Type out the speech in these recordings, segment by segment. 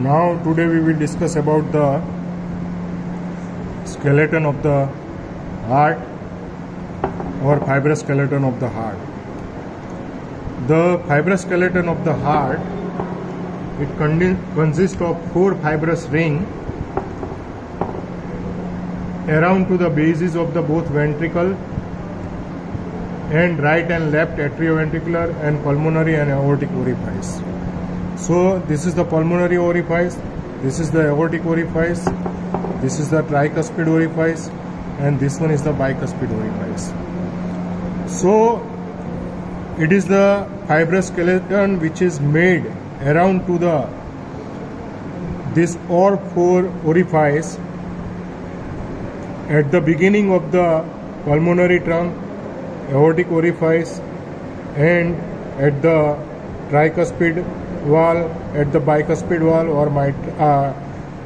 Now today we will discuss about the skeleton of the heart or fibrous skeleton of the heart. The fibrous skeleton of the heart, it consists of 4 fibrous rings around to the bases of the both ventricle and right and left atrioventricular and pulmonary and aortic orifice. So this is the pulmonary orifice, this is the aortic orifice, this is the tricuspid orifice, and this one is the bicuspid orifice. So it is the fibrous skeleton which is made around to this all 4 orifice at the beginning of the pulmonary trunk, aortic orifice, and at the tricuspid wall, at the bicuspid wall, or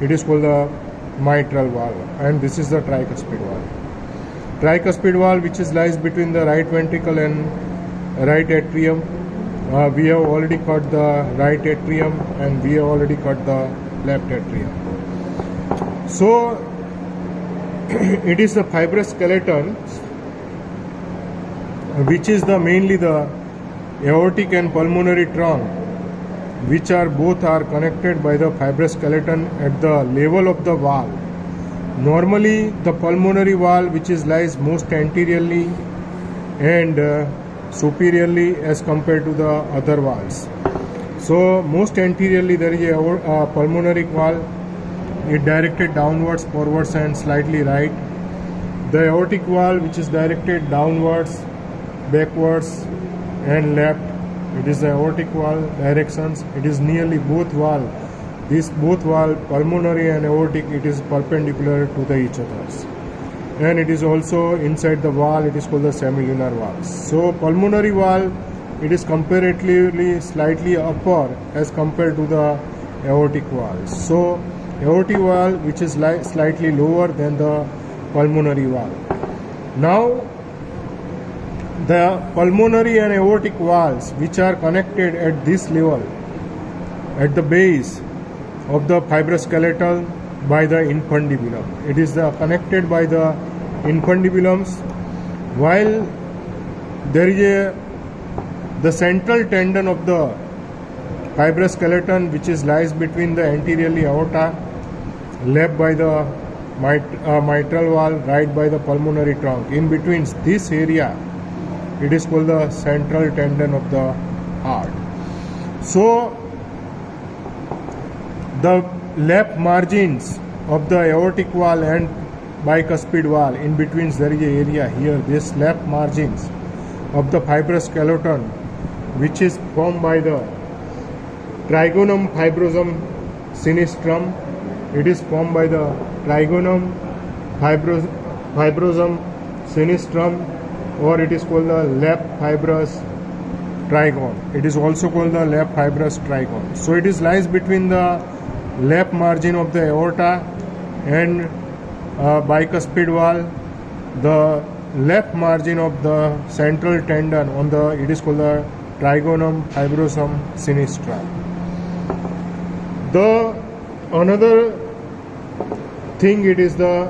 it is called the mitral valve, and this is the tricuspid valve. Tricuspid valve, which lies between the right ventricle and right atrium. We have already cut the right atrium and we have already cut the left atrium. So it is the fibrous skeleton which is mainly the aortic and pulmonary trunk, which both are connected by the fibrous skeleton at the level of the valve. Normally the pulmonary valve, which lies most anteriorly and superiorly as compared to the other valves. So most anteriorly there is a pulmonary valve. It directed downwards, forwards, and slightly right. The aortic valve, which is directed downwards, backwards, and left. It is the aortic valve directions. It is nearly both valve. These both valve, pulmonary and aortic, it is perpendicular to each others. And it is also inside the valve. It is called the semilunar valve. So pulmonary valve, it is comparatively slightly upper as compared to the aortic valve. So aortic valve, which is slightly lower than the pulmonary valve. Now the pulmonary and aortic valves, which are connected at this level, at the base of the fibrous skeleton by the infundibulum. It is connected by the infundibulums, while there is the central tendon of the fibrous skeleton, which lies between the anteriorly aorta, left by the mitral valve, right by the pulmonary trunk. In between this area, it is called the central tendon of the heart. So the left margins of the aortic valve and bicuspid valve, in between there is an area here, this left margins of the fibrous skeleton, which is formed by the trigonum fibrosum sinistrum. It is formed by the trigonum fibrosum sinistrum, or it is called the left fibrous trigon. It is also called the left fibrous trigon. So it lies between the left margin of the aorta and bicuspid valve, the left margin of the central tendon on it is called the trigonum fibrosum sinistra. The another thing, it is the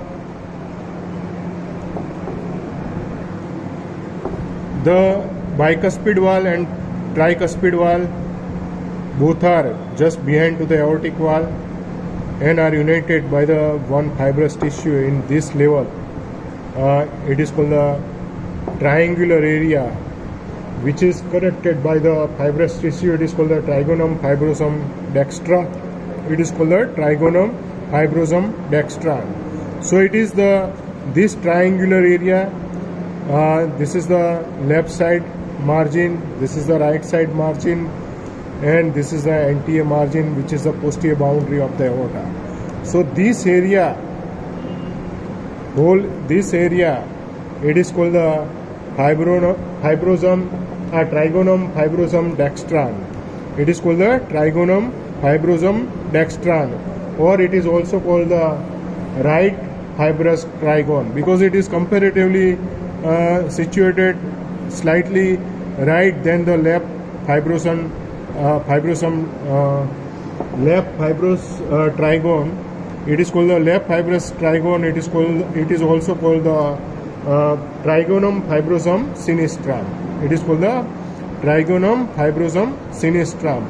bicuspid valve and tricuspid valve, both are just behind to the aortic valve and are united by the one fibrous tissue in this level. It is called the triangular area, which is connected by the fibrous tissue. It is called the trigonum fibrosum dextra. It is called the trigonum fibrosum dextra. So it is this triangular area. This is the left side margin, this is the right side margin, and this is the anterior margin, which is the posterior boundary of the aorta. So this area, it is called the trigonum fibrosum dextran. It is called the trigonum fibrosum dextran, or it is also called the right fibrous trigon, because it is comparatively situated slightly right than the left fibrosum left fibrous trigone. It is called the left fibrous trigone. It is also called the Trigonum fibrosum sinistram. It is called the Trigonum fibrosum sinistram.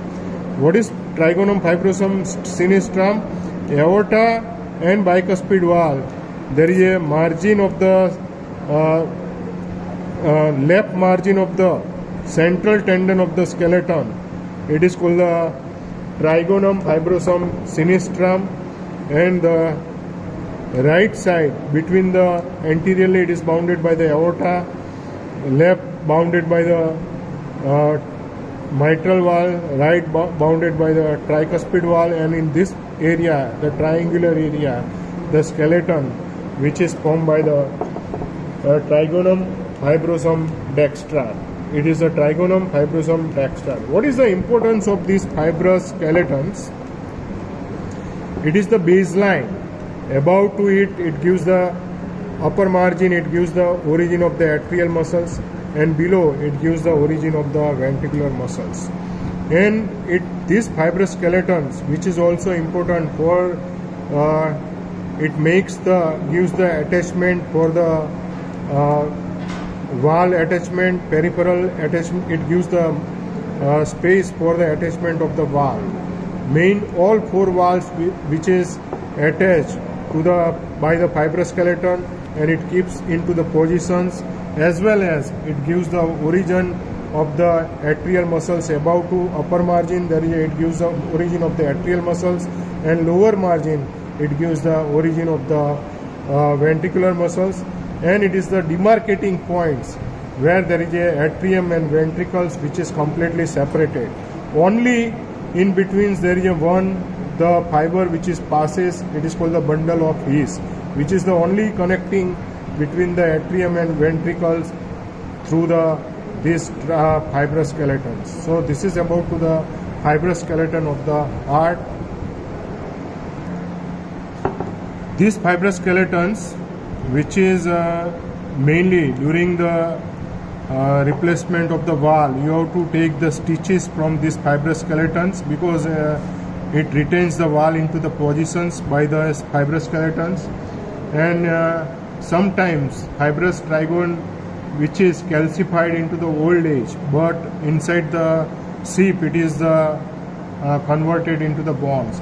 What is Trigonum fibrosum sinistram? Aorta and bicuspid wall. There is a margin of the left margin of the central tendon of the skeleton. It is called the Trigonum fibrosum sinistram, and the right side between the anteriorly it is bounded by the aorta, left bounded by the mitral wall, right bounded by the tricuspid wall, and in this area, the triangular area, the skeleton which is formed by the Trigonum fibrosum dextra. It is a Trigonum fibrosum dextra. What is the importance of these fibrous skeletons? It is the baseline. Above to it, it gives the upper margin, it gives the origin of the atrial muscles, and below it gives the origin of the ventricular muscles. And these fibrous skeletons, which is also important for it gives the attachment for the wall attachment, peripheral attachment. It gives the space for the attachment of the wall. All four walls which is attached to by the fibrous skeleton, and it keeps into the positions, as well as it gives the origin of the atrial muscles. Above to upper margin, it gives the origin of the atrial muscles, and lower margin it gives the origin of the ventricular muscles, and it is the demarcating points where there is a atrium and ventricles which is completely separated. Only in between there is the fiber which is passes. It is called the bundle of His, which is the only connecting between the atrium and ventricles through these fibrous skeletons. So this is about to the fibrous skeleton of the heart. These fibrous skeletons, which is mainly during the replacement of the wall, you have to take the stitches from these fibrous skeletons, because it retains the wall into the positions by the fibrous skeletons. And sometimes fibrous trigone which is calcified into the old age, but inside the sheath it is converted into the bones.